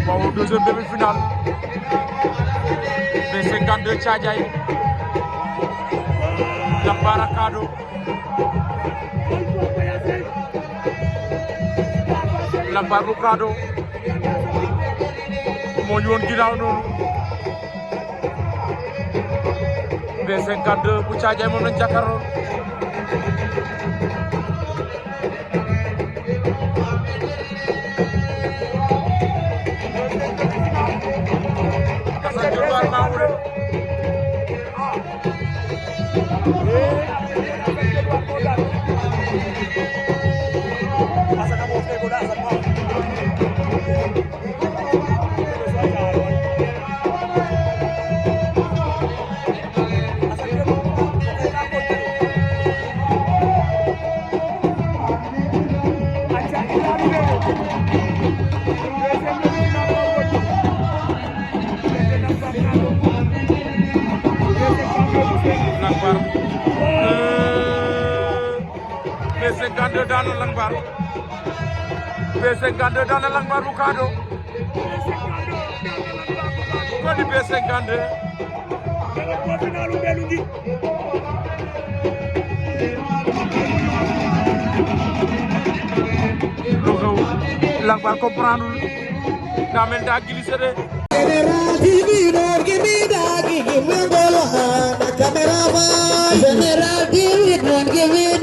waaw deuxième demi-finale B52 Thiadiaye Lambar ak Kado Lambar bu Kado moo ñu woon ginnaaw noonu B52 bu Thiadiaye moom lañ jàkkaarloo B52 daan na Lambar B52 daan na Lambar bu Kado ko di B52 lu xew Lambar comprendre daa mel daa glissé de General TV, don't give me